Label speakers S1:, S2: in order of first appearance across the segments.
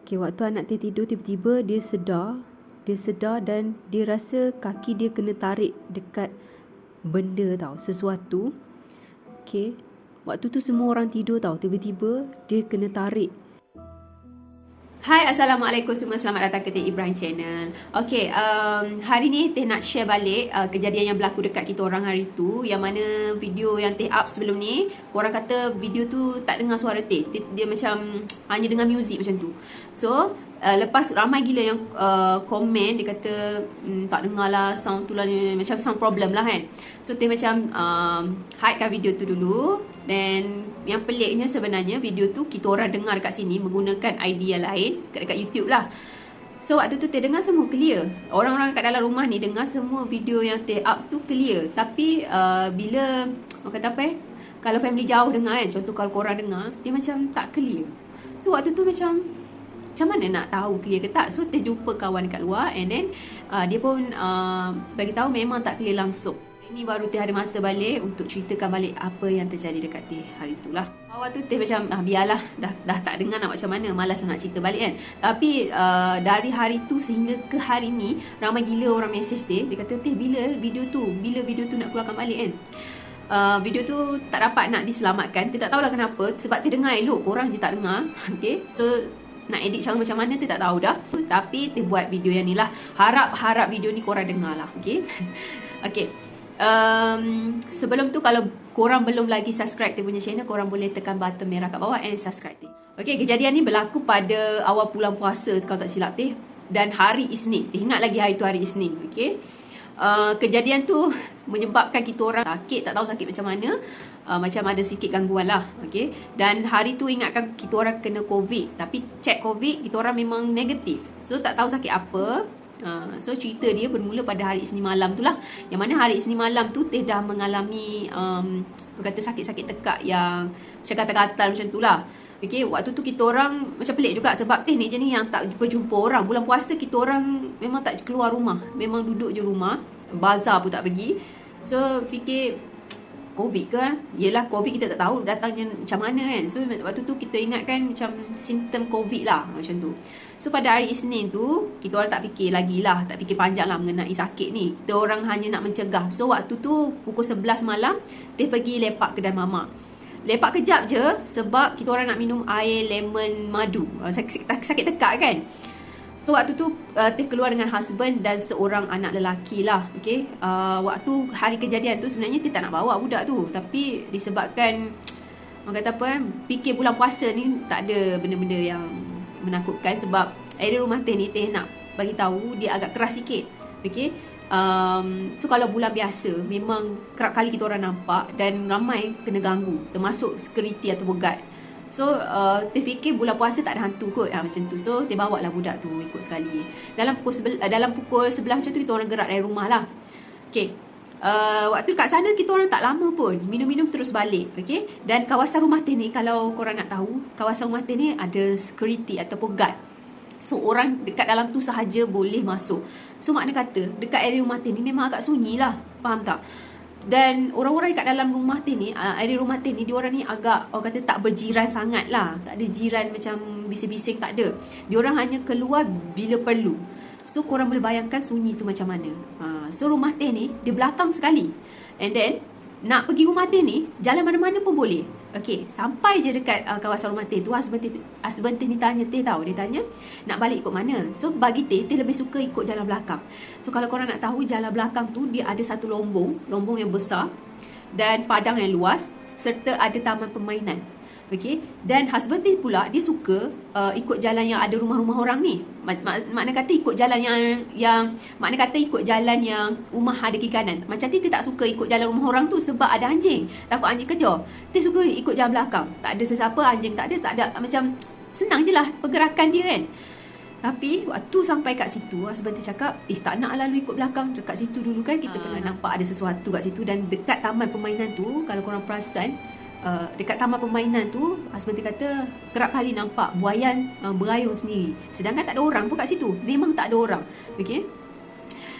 S1: Okay, waktu anak dia tidur, tiba-tiba dia sedar dan dia rasa kaki dia kena tarik dekat benda tau, sesuatu. Okay, waktu tu semua orang tidur tau, tiba-tiba dia kena tarik. Hai, Assalamualaikum semua, selamat datang ke Teh Ibrahim Channel. Okay, hari ni Teh nak share balik kejadian yang berlaku dekat kita orang hari tu. Yang mana video yang Teh up sebelum ni, korang kata video tu tak dengar suara Teh. Dia macam hanya dengar muzik macam tu. So, lepas ramai gila yang komen, dia kata tak dengar lah sound tu lah, macam sound problem lah kan. So Teh macam hidekan video tu dulu. Dan yang peliknya sebenarnya video tu kita orang dengar dekat sini menggunakan ID yang lain dekat YouTube lah. So waktu tu Teh dengar semua clear. Orang-orang kat dalam rumah ni dengar semua video yang Teh up tu clear. Tapi bila orang kata apa kalau family jauh dengar kan, contoh kalau korang dengar, dia macam tak clear. So waktu tu macam mana nak tahu clear ke tak. So Teh jumpa kawan dekat luar, and then dia pun bagi tahu memang tak clear langsung. Ini baru Teh ada masa balik untuk ceritakan balik apa yang terjadi dekat Teh hari tu lah. Waktu Teh macam biarlah, dah tak dengar nak macam mana, malas nak cerita balik kan. Tapi dari hari tu sehingga ke hari ni, ramai gila orang message Teh. Dia kata, Teh bila video tu nak keluarkan balik kan. Video tu tak dapat nak diselamatkan. Teh tak tahulah kenapa, sebab Teh dengar elok, korang je tak dengar. Okay, so nak edit cara macam mana Teh tak tahu dah. Tapi Teh buat video yang ni lah. Harap video ni korang dengar lah. Okay. Okay. Sebelum tu kalau korang belum lagi subscribe Teh punya channel, korang boleh tekan button merah kat bawah and subscribe Teh. Okay, kejadian ni berlaku pada awal bulan puasa kalau tak silap Teh, dan hari Isnin. Teh ingat lagi hari tu hari Isnin. Okay. Kejadian tu menyebabkan kita orang sakit, tak tahu sakit macam mana. Macam ada sikit gangguan lah. Okay. Dan hari tu ingatkan kita orang kena COVID, tapi check COVID kita orang memang negatif. So tak tahu sakit apa. So cerita dia bermula pada hari Isnin malam tu lah. Yang mana hari Isnin malam tu Teh dah mengalami kata sakit-sakit tekak yang macam gatal-gatal macam tu lah. Okay, waktu tu kita orang macam pelik juga sebab Teh ni je ni yang tak jumpa orang. Bulan puasa kita orang memang tak keluar rumah, memang duduk je rumah, bazar pun tak pergi. So fikir COVID ke? Yelah, COVID kita tak tahu datangnya macam mana kan. So waktu tu kita ingatkan macam simptom COVID lah macam tu. So pada hari Isnin tu kita orang tak fikir lagi lah, tak fikir panjang lah mengenai sakit ni. Kita orang hanya nak mencegah. So waktu tu pukul 11 malam Teh pergi lepak kedai mamak. Lepak kejap je sebab kita orang nak minum air lemon madu. Sakit tekak kan. So waktu tu Teh keluar dengan husband dan seorang anak lelaki lah. Okay. Waktu hari kejadian tu sebenarnya Teh tak nak bawa budak tu, tapi disebabkan orang kata apa fikir bulan puasa ni tak ada benda-benda yang menakutkan. Sebab area rumah Teh ni Teh nak bagi tahu dia agak keras sikit. Okay. So kalau bulan biasa memang kerap kali kita orang nampak dan ramai kena ganggu, termasuk security atau guard. So Teh fikir bulan puasa tak ada hantu kot macam tu. So Teh bawa lah budak tu ikut sekali. Dalam pukul 11 macam tu kita orang gerak dari rumah lah. Okay. Waktu kat sana kita orang tak lama pun, minum-minum terus balik. Okay. Dan kawasan rumah Teh ni, kalau korang nak tahu, kawasan rumah Teh ni ada security ataupun guard. So orang dekat dalam tu sahaja boleh masuk. So makna kata dekat area rumah Teh ni memang agak sunyi lah, faham tak? Dan orang-orang dekat dalam rumah Teh ni, area rumah Teh ni, diorang ni agak orang kata tak berjiran sangat lah. Tak ada jiran macam bising-bising, tak ada. Diorang hanya keluar bila perlu. So korang boleh bayangkan sunyi tu macam mana. So rumah Teh ni dia belakang sekali. And then nak pergi rumah Teh ni jalan mana-mana pun boleh. Okay, sampai je dekat kawasan rumah Teh tu, husband Teh ni tanya Teh tahu. Dia tanya nak balik ikut mana. So bagi Teh lebih suka ikut jalan belakang. So kalau korang nak tahu, jalan belakang tu dia ada satu lombong yang besar dan padang yang luas, serta ada taman permainan. Okay. Dan husband Teh pula dia suka ikut jalan yang ada rumah-rumah orang ni. Makna kata ikut jalan yang makna kata ikut jalan yang rumah ada kiri kanan. Macam Teh tak suka ikut jalan rumah orang tu sebab ada anjing. Takut anjing kejar. Teh suka ikut jalan belakang. Tak ada sesiapa, anjing tak ada. Macam senang je lah pergerakan dia kan. Tapi waktu sampai kat situ, husband Teh cakap, tak nak lalu ikut belakang. Dekat situ dulu kan kita pernah nampak ada sesuatu kat situ. Dan dekat taman permainan tu, kalau korang perasan, dekat taman permainan tu, husband Teh kata kerap kali nampak buayan berayun sendiri. Sedangkan tak ada orang pun kat situ. Memang tak ada orang. Okay.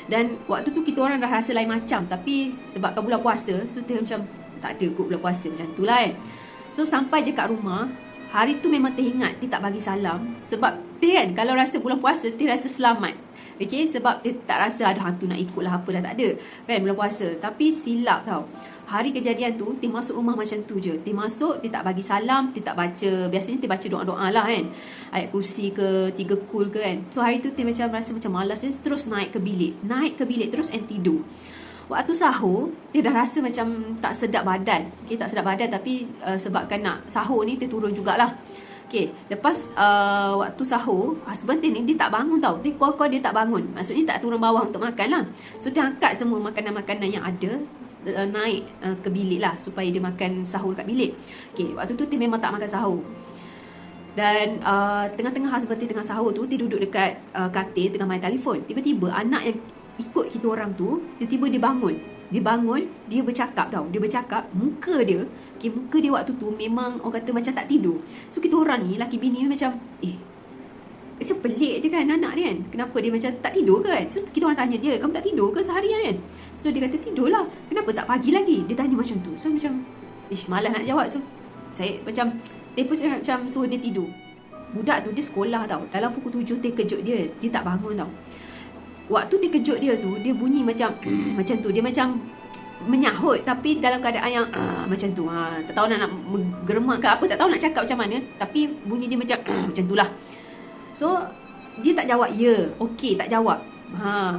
S1: Dan waktu tu kita orang dah rasa lain macam. Tapi sebabkan bulan puasa, so Teh macam tak ada kot bulan puasa macam tu lah kan. So sampai je kat rumah, hari tu memang teringat dia tak bagi salam. Sebab dia kan, kalau rasa bulan puasa, dia rasa selamat. Okay, sebab dia tak rasa ada hantu nak ikut lah, apa dah tak ada kan bulan puasa. Tapi silap tau. Hari kejadian tu, dia masuk rumah macam tu je. Dia masuk, dia tak bagi salam, dia tak baca. Biasanya dia baca doa-doa lah kan. Ayat kursi ke, 3 kul ke kan. So hari tu dia macam rasa macam malas. Dia terus naik ke bilik. Terus and tidur. Waktu sahur, dia dah rasa macam tak sedap badan. Okay, tak sedap badan tapi sebabkan nak sahur ni, dia turun jugalah. Okay, lepas waktu sahur, husband dia ni, dia tak bangun tau. Dia call dia tak bangun. Maksudnya tak turun bawah untuk makan lah. So, dia angkat semua makanan-makanan yang ada, naik ke bilik lah, supaya dia makan sahur kat bilik. Okay, waktu tu dia memang tak makan sahur. Dan tengah-tengah husband dia tengah sahur tu, dia duduk dekat katil tengah main telefon. Tiba-tiba anak yang ikut kita orang tu, tiba-tiba dia bangun. Dia bercakap tau. Dia bercakap, muka dia waktu tu memang orang kata macam tak tidur. So kita orang ni, laki bini macam, macam pelik je kan anak ni kan. Kenapa dia macam tak tidur ke kan? So kita orang tanya dia, kamu tak tidur ke seharian kan? So dia kata tidur lah. Kenapa tak pagi lagi? Dia tanya macam tu. So macam, malas nak jawab. So saya macam, macam suruh dia tidur. Budak tu dia sekolah tau. Dalam pukul 7 terkejut dia. Dia tak bangun tau. Waktu terkejut dia tu, dia bunyi macam macam tu. Dia macam menyahut tapi dalam keadaan yang macam tu. Tak tahu nak geremak ke apa, tak tahu nak cakap macam mana, tapi bunyi dia macam macam tu lah. So dia tak jawab ya. Okey, tak jawab.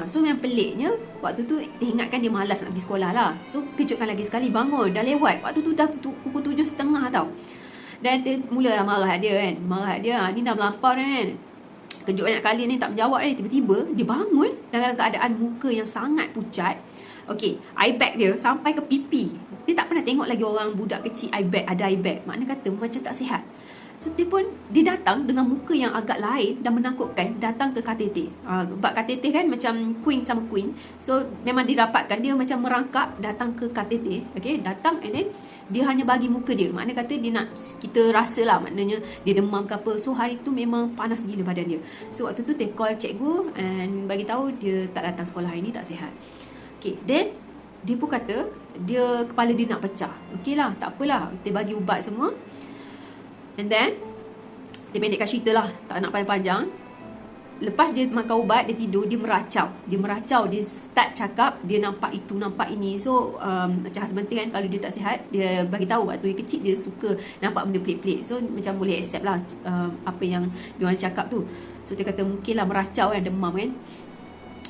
S1: So yang peliknya, waktu tu dia ingatkan dia malas nak pergi sekolah lah. So kejutkan lagi sekali, bangun dah lewat. Waktu tu dah pukul 7.30 tau. Dan dia mulalah marah dia kan. Ni dah melampau kan. Kejut banyak kali ni tak menjawab ni. Tiba-tiba dia bangun dalam keadaan muka yang sangat pucat. Okey, eye bag dia sampai ke pipi. Dia tak pernah tengok lagi orang budak kecil ada eye bag. Makna kata macam tak sihat. So dia datang dengan muka yang agak lain dan menakutkan, datang ke KTT. Sebab KTT kan macam queen sama queen. So memang didapatkan, dia macam merangkap datang ke KTT. Okay, datang and then dia hanya bagi muka dia. Makna kata dia nak kita rasa lah, maknanya dia demam ke apa. So hari tu memang panas gila badan dia. So waktu tu dia call cikgu and bagi tahu dia tak datang sekolah hari ni, tak sihat. Okay, then dia pun kata dia kepala dia nak pecah. Okay lah, tak apalah, kita bagi ubat semua. And then dia pendekkan cerita lah, tak nak panjang-panjang. Lepas dia makan ubat, dia tidur, dia meracau. Dia start cakap, dia nampak itu, nampak ini. So macam husband kan, kalau dia tak sihat, dia bagi tahu waktu dia kecil dia suka nampak benda pelik-pelik. So macam boleh accept lah apa yang dia orang cakap tu. So dia kata mungkin lah meracau kan, demam kan.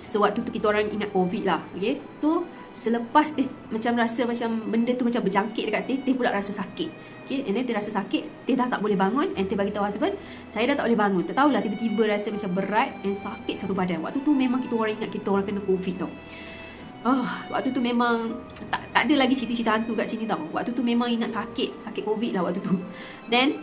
S1: So waktu tu kita orang ingat COVID lah. Okay, so selepas dia macam rasa macam benda tu macam berjangkit dekat dia pula rasa sakit. Okay, and then dia rasa sakit, dia dah tak boleh bangun, and dia bagi tahu husband, saya dah tak boleh bangun. Tak tahulah, tiba-tiba rasa macam berat dan sakit satu badan. Waktu tu memang kita orang ingat kita orang kena COVID tau. Waktu tu memang tak ada lagi cerita-cerita hantu kat sini tau. Waktu tu memang ingat sakit COVID lah waktu tu. Then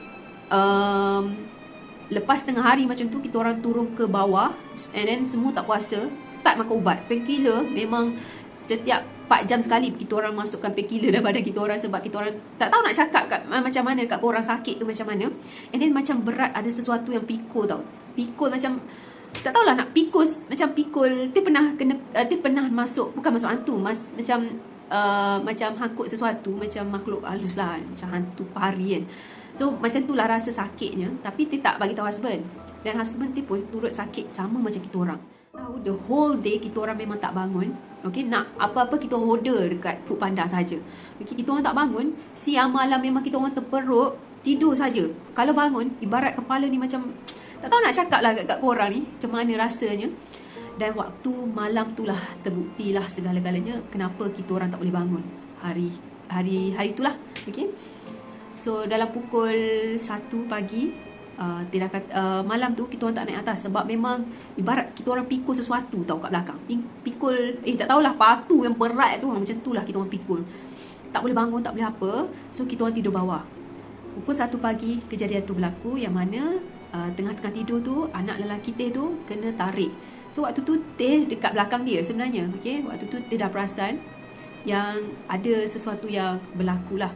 S1: lepas tengah hari macam tu, kita orang turun ke bawah, and then semua tak puasa, start makan ubat painkiller. Memang setiap 4 jam sekali kita orang masukkan painkiller dalam badan kita orang, sebab kita orang tak tahu nak cakap macam mana kat orang sakit tu macam mana. And then macam berat, ada sesuatu yang pikul tau. Pikul macam tak tahulah nak pikul, macam pikul. Dia pernah masuk, bukan masuk hantu, macam hangkut sesuatu, macam makhluk halus lah, macam hantu pari kan. So macam tu lah rasa sakitnya. Tapi dia tak bagi tahu husband. Dan husband dia pun turut sakit sama macam kita orang. The whole day kita orang memang tak bangun. Okay, nak apa-apa kita order dekat Foodpanda saja. Okay, kita orang tak bangun. Siang malam memang kita orang terperuk, tidur saja. Kalau bangun, ibarat kepala ni macam tak tahu nak cakap lah kat korang ni macam mana rasanya. Dan waktu malam tu lah terbuktilah segala-galanya kenapa kita orang tak boleh bangun hari itulah. Okay, so dalam pukul 1 pagi, malam tu kita orang tak naik atas sebab memang ibarat kita orang pikul sesuatu tau kat belakang. Pikul tak tahulah, patu yang berat tu, macam tu lah kita orang pikul. Tak boleh bangun, tak boleh apa. So kita orang tidur bawah. Pukul 1 pagi kejadian tu berlaku, yang mana tengah-tengah tidur tu anak lelaki Teh tu kena tarik. So waktu tu Teh dekat belakang dia sebenarnya. Okay, waktu tu Teh dah perasan yang ada sesuatu yang berlaku lah.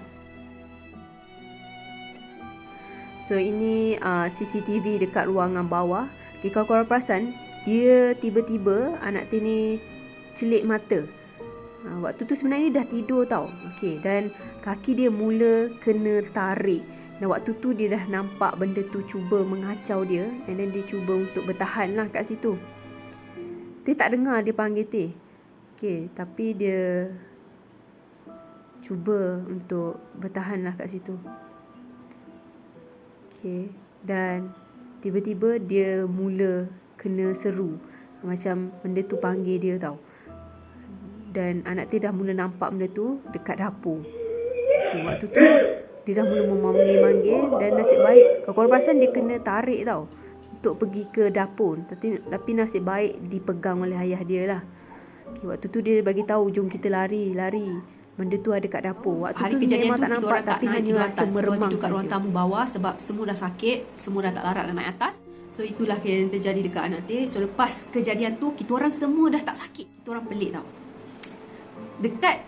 S1: So ini CCTV dekat ruangan bawah. Okay, kalau korang perasan, dia tiba-tiba anak Teh ni celik mata. Waktu tu sebenarnya dah tidur tau. Okay, dan kaki dia mula kena tarik. Dan waktu tu dia dah nampak benda tu cuba mengacau dia, and then dia cuba untuk bertahan lah kat situ. Teh tak dengar dia panggil Teh. Okay, tapi dia cuba untuk bertahan lah kat situ. Okay, dan tiba-tiba dia mula kena seru, macam benda tu panggil dia tau. Dan anak Teh dah mula nampak benda tu dekat dapur. Okay, waktu tu dia dah mula memanggil-manggil, dan nasib baik, kalau korang perasan dia kena tarik tau untuk pergi ke dapur, tapi nasib baik dipegang oleh ayah dia lah. Okay, waktu tu dia bagi tahu, jom kita lari. Benda tu ada kat dapur. Waktu
S2: Hari
S1: tu
S2: kejadian
S1: memang
S2: tu
S1: tak nampak, tapi hanya rasa meremang
S2: duduk kat ruang
S1: saja.
S2: tamu bawah sebab semua dah sakit, semua dah tak larat nak naik atas. So itulah yang terjadi dekat anak Teh. So lepas kejadian tu, kita orang semua dah tak sakit. Kita orang pelik tau. Dekat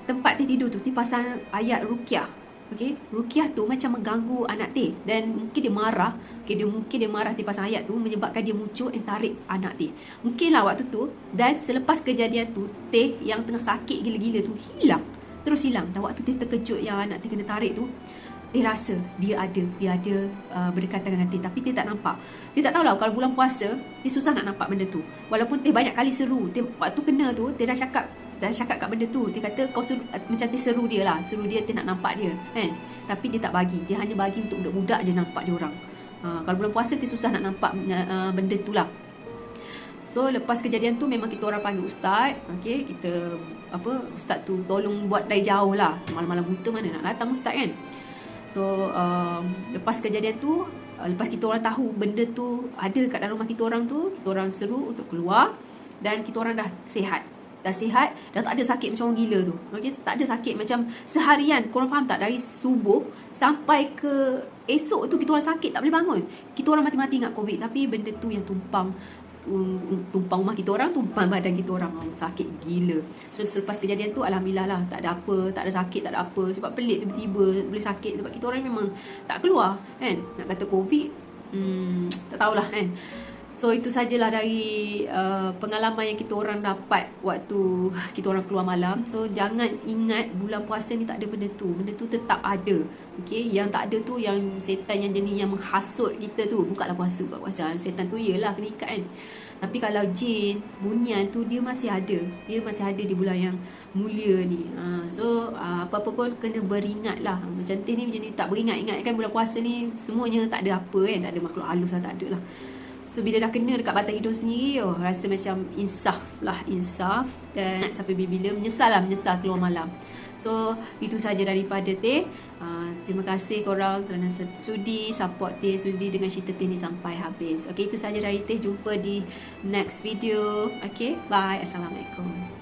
S2: tempat Teh tidur tu, Teh pasang ayat Ruqyah. Okay, Ruqyah tu macam mengganggu anak Teh, dan mungkin dia marah. Okay, mungkin dia marah Teh pasang ayat tu, menyebabkan dia muncul dan tarik anak Teh. Mungkinlah waktu tu, dan selepas kejadian tu, Teh yang tengah sakit gila-gila tu hilang. Terus hilang. Dan waktu Teh terkejut yang anak Teh kena tarik tu, Teh rasa dia ada berdekatan dengan Teh, tapi Teh tak nampak. Teh tak tahulah, kalau bulan puasa Teh susah nak nampak benda tu. Walaupun Teh banyak kali seru, Teh waktu kena tu Teh dah cakap kat benda tu. Dia kata kau seru, macam Teh seru dia lah, seru dia, Teh nak nampak dia kan. Tapi dia tak bagi, dia hanya bagi untuk budak-budak je nampak dia orang. Kalau bulan puasa Teh susah nak nampak benda tu lah. So lepas kejadian tu memang kita orang panggil ustaz. Okay, kita ustaz tu tolong buat dari jauh lah. Malam-malam buta mana nak datang ustaz kan. So lepas kejadian tu, lepas kita orang tahu benda tu ada kat dalam rumah kita orang tu, kita orang seru untuk keluar, dan kita orang dah sihat, dah tak ada sakit macam orang gila tu. Okay, tak ada sakit macam seharian. Korang faham tak? Dari subuh sampai ke esok tu kita orang sakit, tak boleh bangun. Kita orang mati-mati ingat COVID, tapi benda tu yang tumpang rumah kita orang, tumpang badan kita orang. Sakit gila. So selepas kejadian tu, alhamdulillah lah, tak ada apa, tak ada sakit, tak ada apa. Sebab pelik tiba-tiba boleh sakit, sebab kita orang memang tak keluar kan. Nak kata COVID, tak tahulah kan. So itu sajalah dari pengalaman yang kita orang dapat waktu kita orang keluar malam. So jangan ingat bulan puasa ni tak ada benda tu. Benda tu tetap ada. Okay, yang tak ada tu yang setan yang jenis yang menghasut kita tu. Bukanlah puasa, setan tu ialah kena ikat kan. Tapi kalau jin, bunyian tu dia masih ada. Dia masih ada di bulan yang mulia ni. So apa-apa pun kena beringat lah. Macam Teh ni macam ni, tak beringat-ingat kan. Bulan puasa ni semuanya tak ada apa kan. Tak ada makhluk halus lah, tak ada lah. So bila dah kena dekat batang hidung sendiri, rasa macam insaf. Dan sampai bila menyesal keluar malam. So itu saja daripada Teh. Terima kasih korang kerana sudi support Teh, sudi dengan cerita Teh ni sampai habis. Okay, itu saja dari Teh. Jumpa di next video. Okay, bye. Assalamualaikum.